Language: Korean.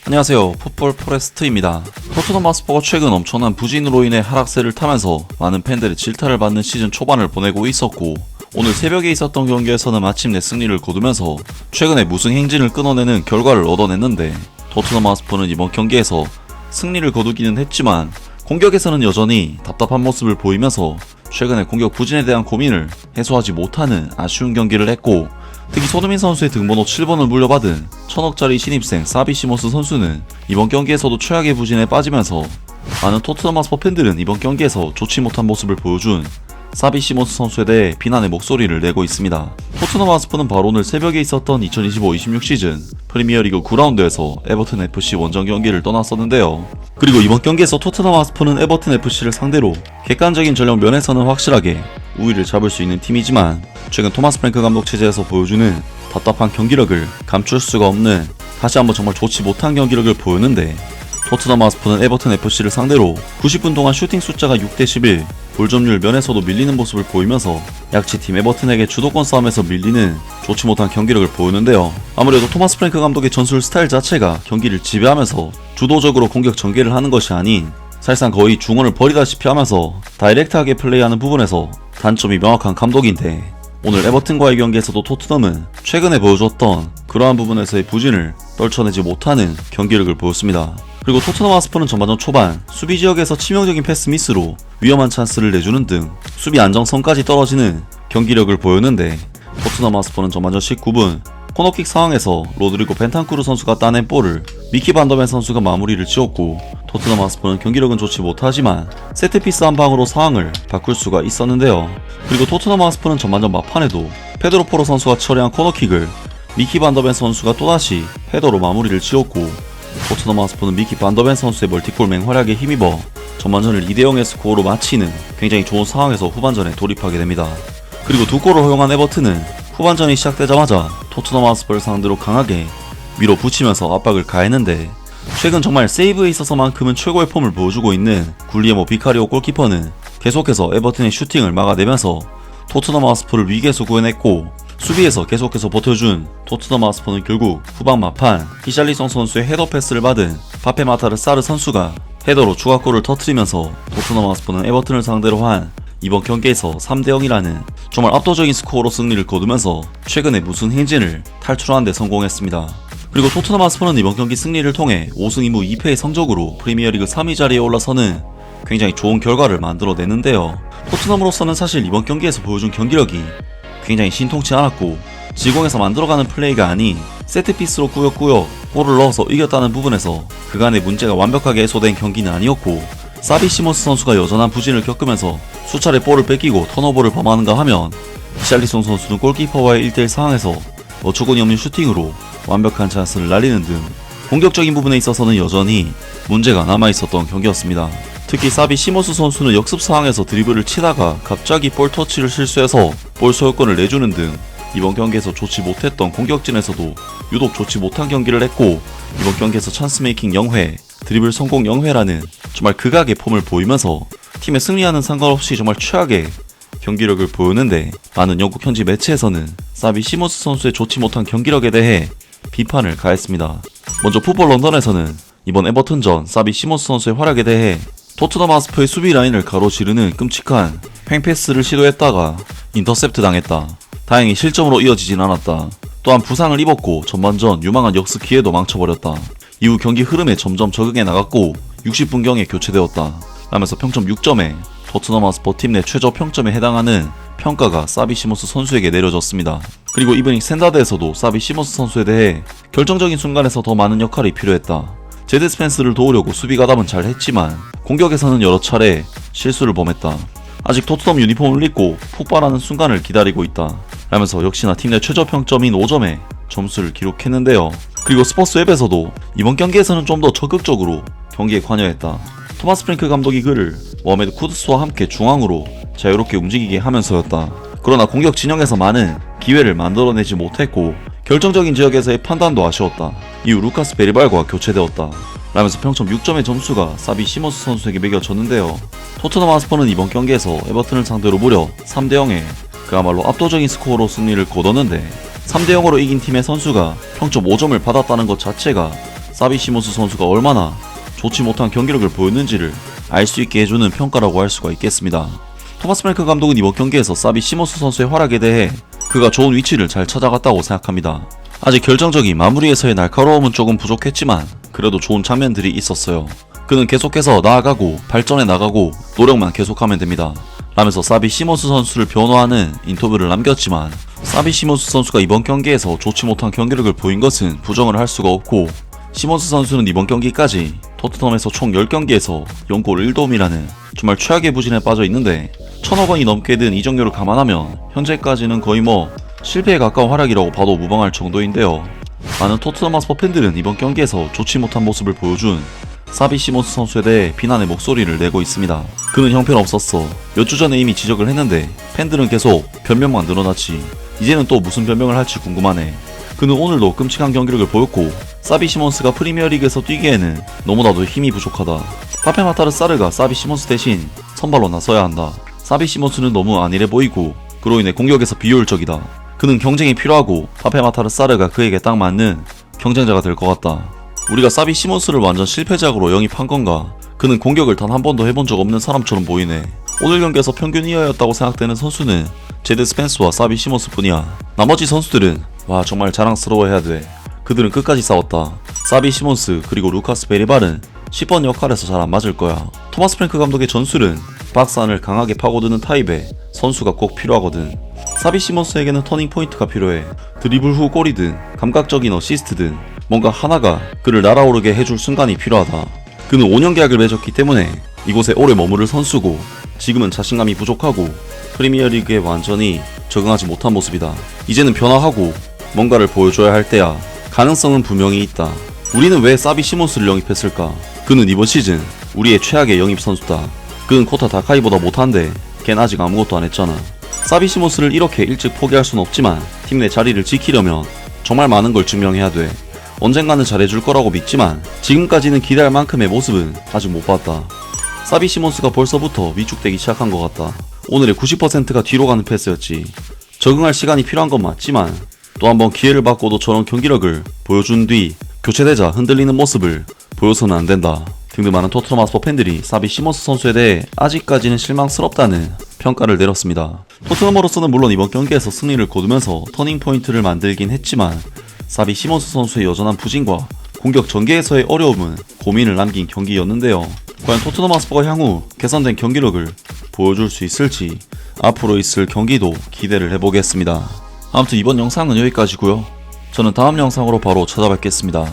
안녕하세요. 풋볼 포레스트입니다. 토트넘 하스퍼가 최근 엄청난 부진으로 인해 하락세를 타면서 많은 팬들의 질타를 받는 시즌 초반을 보내고 있었고, 오늘 새벽에 있었던 경기에서는 마침내 승리를 거두면서 최근에 무승 행진을 끊어내는 결과를 얻어냈는데, 토트넘 하스퍼는 이번 경기에서 승리를 거두기는 했지만 공격에서는 여전히 답답한 모습을 보이면서 최근에 공격 부진에 대한 고민을 해소하지 못하는 아쉬운 경기를 했고, 특히 손흥민 선수의 등번호 7번을 물려받은 1000억짜리 신입생 사비 시몬스 선수는 이번 경기에서도 최악의 부진에 빠지면서 많은 토트넘 하스퍼 팬들은 이번 경기에서 좋지 못한 모습을 보여준 사비 시몬스 선수에 대해 비난의 목소리를 내고 있습니다. 토트넘 하스퍼는 바로 오늘 새벽에 있었던 2025-26 시즌 프리미어리그 9라운드에서 에버튼 FC 원정 경기를 떠났었는데요. 그리고 이번 경기에서 토트넘 하스퍼는 에버튼 FC를 상대로 객관적인 전력 면에서는 확실하게 우위를 잡을 수 있는 팀이지만, 최근 토마스 프랭크 감독 체제에서 보여주는 답답한 경기력을 감출 수가 없는 다시 한번 정말 좋지 못한 경기력을 보였는데, 토트넘 하스퍼는 에버튼 FC를 상대로 90분 동안 슈팅 숫자가 6대11, 볼점률 면에서도 밀리는 모습을 보이면서 약체팀 에버튼에게 주도권 싸움에서 밀리는 좋지 못한 경기력을 보였는데요. 아무래도 토마스 프랭크 감독의 전술 스타일 자체가 경기를 지배하면서 주도적으로 공격 전개를 하는 것이 아닌 사실상 거의 중원을 버리다시피 하면서 다이렉트하게 플레이하는 부분에서 단점이 명확한 감독인데, 오늘 에버튼과의 경기에서도 토트넘은 최근에 보여줬던 그러한 부분에서의 부진을 떨쳐내지 못하는 경기력을 보였습니다. 그리고 토트넘 하스퍼는 전반전 초반 수비 지역에서 치명적인 패스 미스로 위험한 찬스를 내주는 등 수비 안정성까지 떨어지는 경기력을 보였는데, 토트넘 하스퍼는 전반전 19분 코너킥 상황에서 로드리고 벤탄쿠르 선수가 따낸 볼을 미키 반더벤 선수가 마무리를 지었고, 토트넘 하스퍼는 경기력은 좋지 못하지만 세트피스 한 방으로 상황을 바꿀 수가 있었는데요. 그리고 토트넘 하스퍼는 전반전 막판에도 페드로 포로 선수가 처리한 코너킥을 미키 반더벤 선수가 또다시 헤더로 마무리를 지었고, 토트넘 하스퍼는 미키 반더벤 선수의 멀티골 맹활약에 힘입어 전반전을 2대0의 스코어로 마치는 굉장히 좋은 상황에서 후반전에 돌입하게 됩니다. 그리고 두 골을 허용한 에버튼은 후반전이 시작되자마자 토트넘 하스퍼를 상대로 강하게 밀어붙이면서 압박을 가했는데, 최근 정말 세이브에 있어서만큼은 최고의 폼을 보여주고 있는 굴리에모 비카리오 골키퍼는 계속해서 에버튼의 슈팅을 막아내면서 토트넘 하스퍼를 위기에서 구해냈고, 수비에서 계속해서 버텨준 토트넘 하스퍼는 결국 후반 막판 히샬리송 선수의 헤더 패스를 받은 바페 마타르 사르 선수가 헤더로 추가골을 터뜨리면서 토트넘 하스퍼는 에버튼을 상대로 한 이번 경기에서 3대0이라는 정말 압도적인 스코어로 승리를 거두면서 최근의 무승 행진을 탈출하는 데 성공했습니다. 그리고 토트넘 하스퍼는 이번 경기 승리를 통해 5승 2무 2패의 성적으로 프리미어리그 3위 자리에 올라서는 굉장히 좋은 결과를 만들어내는데요. 토트넘으로서는 사실 이번 경기에서 보여준 경기력이 굉장히 신통치 않았고, 지공에서 만들어가는 플레이가 아닌 세트피스로 꾸역꾸역 골을 넣어서 이겼다는 부분에서 그간의 문제가 완벽하게 해소된 경기는 아니었고, 사비 시몬스 선수가 여전한 부진을 겪으면서 수차례 볼을 뺏기고 턴오버를 범하는가 하면 히샬리송 선수는 골키퍼와의 1대1 상황에서 어처구니 없는 슈팅으로 완벽한 찬스를 날리는 등 공격적인 부분에 있어서는 여전히 문제가 남아있었던 경기였습니다. 특히 사비 시몬스 선수는 역습 상황에서 드리블을 치다가 갑자기 볼 터치를 실수해서 볼 소유권을 내주는 등 이번 경기에서 좋지 못했던 공격진에서도 유독 좋지 못한 경기를 했고, 이번 경기에서 찬스 메이킹 0회, 드리블 성공 0회라는 정말 극악의 폼을 보이면서 팀의 승리와는 상관없이 정말 최악의 경기력을 보였는데, 많은 영국 현지 매체에서는 사비 시몬스 선수의 좋지 못한 경기력에 대해 비판을 가했습니다. 먼저 풋볼 런던에서는 이번 에버튼전 사비 시몬스 선수의 활약에 대해 토트넘 하스퍼의 수비 라인을 가로지르는 끔찍한 횡패스를 시도했다가 인터셉트 당했다. 다행히 실점으로 이어지진 않았다. 또한 부상을 입었고 전반전 유망한 역습 기회도 망쳐버렸다. 이후 경기 흐름에 점점 적응해 나갔고 60분경에 교체되었다. 라면서 평점 6점에 토트넘 하스퍼 팀 내 최저 평점에 해당하는 평가가 사비 시몬스 선수에게 내려졌습니다. 그리고 이브닝 스탠다드에서도 사비 시몬스 선수에 대해 결정적인 순간에서 더 많은 역할이 필요했다. 제드 스펜스를 도우려고 수비 가담은 잘 했지만 공격에서는 여러 차례 실수를 범했다. 아직 토트넘 유니폼을 입고 폭발하는 순간을 기다리고 있다. 라면서 역시나 팀 내 최저 평점인 5점에 점수를 기록했는데요. 그리고 스포츠웹에서도 이번 경기에서는 좀 더 적극적으로 경기에 관여했다. 토마스 프랭크 감독이 그를 워메드 쿠드스와 함께 중앙으로 자유롭게 움직이게 하면서였다. 그러나 공격 진영에서 많은 기회를 만들어내지 못했고 결정적인 지역에서의 판단도 아쉬웠다. 이후 루카스 베리발과 교체되었다. 라면서 평점 6점의 점수가 사비 시몬스 선수에게 매겨졌는데요. 토트넘 하스퍼는 이번 경기에서 에버튼을 상대로 무려 3대0의 그야말로 압도적인 스코어로 승리를 거뒀는데, 3대0으로 이긴 팀의 선수가 평점 5점을 받았다는 것 자체가 사비 시몬스 선수가 얼마나 좋지 못한 경기력을 보였는지를 알 수 있게 해주는 평가라고 할 수가 있겠습니다. 토마스 프랭크 감독은 이번 경기에서 사비 시몬스 선수의 활약에 대해 그가 좋은 위치를 잘 찾아갔다고 생각합니다. 아직 결정적인 마무리에서의 날카로움은 조금 부족했지만 그래도 좋은 장면들이 있었어요. 그는 계속해서 나아가고 발전해 나가고 노력만 계속하면 됩니다 라면서 사비 시몬스 선수를 변호하는 인터뷰를 남겼지만, 사비 시몬스 선수가 이번 경기에서 좋지 못한 경기력을 보인 것은 부정을 할 수가 없고, 시몬스 선수는 이번 경기까지 토트넘에서 총 10경기에서 0골 1도움이라는 정말 최악의 부진에 빠져 있는데, 1000억 원이 넘게 든 이적료를 감안하면 현재까지는 거의 실패에 가까운 활약이라고 봐도 무방할 정도인데요. 많은 토트넘 하스퍼 팬들은 이번 경기에서 좋지 못한 모습을 보여준 사비 시몬스 선수에 대해 비난의 목소리를 내고 있습니다. 그는 형편없었어. 몇 주 전에 이미 지적을 했는데 팬들은 계속 변명만 늘어났지. 이제는 또 무슨 변명을 할지 궁금하네. 그는 오늘도 끔찍한 경기력을 보였고, 사비 시몬스가 프리미어리그에서 뛰기에는 너무나도 힘이 부족하다. 파페 마타르 사르가 사비 시몬스 대신 선발로 나서야 한다. 사비 시몬스는 너무 안일해 보이고 그로 인해 공격에서 비효율적이다. 그는 경쟁이 필요하고 파페 마타르 사르가 그에게 딱 맞는 경쟁자가 될 것 같다. 우리가 사비 시몬스를 완전 실패작으로 영입한 건가? 그는 공격을 단 한 번도 해본 적 없는 사람처럼 보이네. 오늘 경기에서 평균 이하였다고 생각되는 선수는 제드 스펜스와 사비 시몬스 뿐이야. 나머지 선수들은 와 정말 자랑스러워해야 돼. 그들은 끝까지 싸웠다. 사비 시몬스 그리고 루카스 베리발은 10번 역할에서 잘 안 맞을 거야. 토마스 프랭크 감독의 전술은 박스 안을 강하게 파고드는 타입의 선수가 꼭 필요하거든. 사비 시몬스에게는 터닝 포인트가 필요해. 드리블 후 골이든 감각적인 어시스트든 뭔가 하나가 그를 날아오르게 해줄 순간이 필요하다. 그는 5년 계약을 맺었기 때문에 이곳에 오래 머무를 선수고, 지금은 자신감이 부족하고 프리미어리그에 완전히 적응하지 못한 모습이다. 이제는 변화하고 뭔가를 보여줘야 할 때야. 가능성은 분명히 있다. 우리는 왜 사비 시몬스를 영입했을까? 그는 이번 시즌 우리의 최악의 영입 선수다. 그는 코타 다카이보다 못한데 걘 아직 아무것도 안 했잖아. 사비 시몬스를 이렇게 일찍 포기할 순 없지만 팀 내 자리를 지키려면 정말 많은 걸 증명해야 돼. 언젠가는 잘해줄 거라고 믿지만 지금까지는 기대할 만큼의 모습은 아직 못 봤다. 사비 시몬스가 벌써부터 위축되기 시작한 것 같다. 오늘의 90%가 뒤로 가는 패스였지. 적응할 시간이 필요한 건 맞지만 또 한번 기회를 받고도 저런 경기력을 보여준 뒤 교체되자 흔들리는 모습을 보여서는 안 된다 등등 많은 토트넘 하스퍼 팬들이 사비 시몬스 선수에 대해 아직까지는 실망스럽다는 평가를 내렸습니다. 토트넘으로서는 물론 이번 경기에서 승리를 거두면서 터닝 포인트를 만들긴 했지만 사비 시몬스 선수의 여전한 부진과 공격 전개에서의 어려움은 고민을 남긴 경기였는데요. 과연 토트넘 하스퍼가 향후 개선된 경기력을 보여줄 수 있을지 앞으로 있을 경기도 기대를 해보겠습니다. 아무튼 이번 영상은 여기까지고요. 저는 다음 영상으로 바로 찾아뵙겠습니다.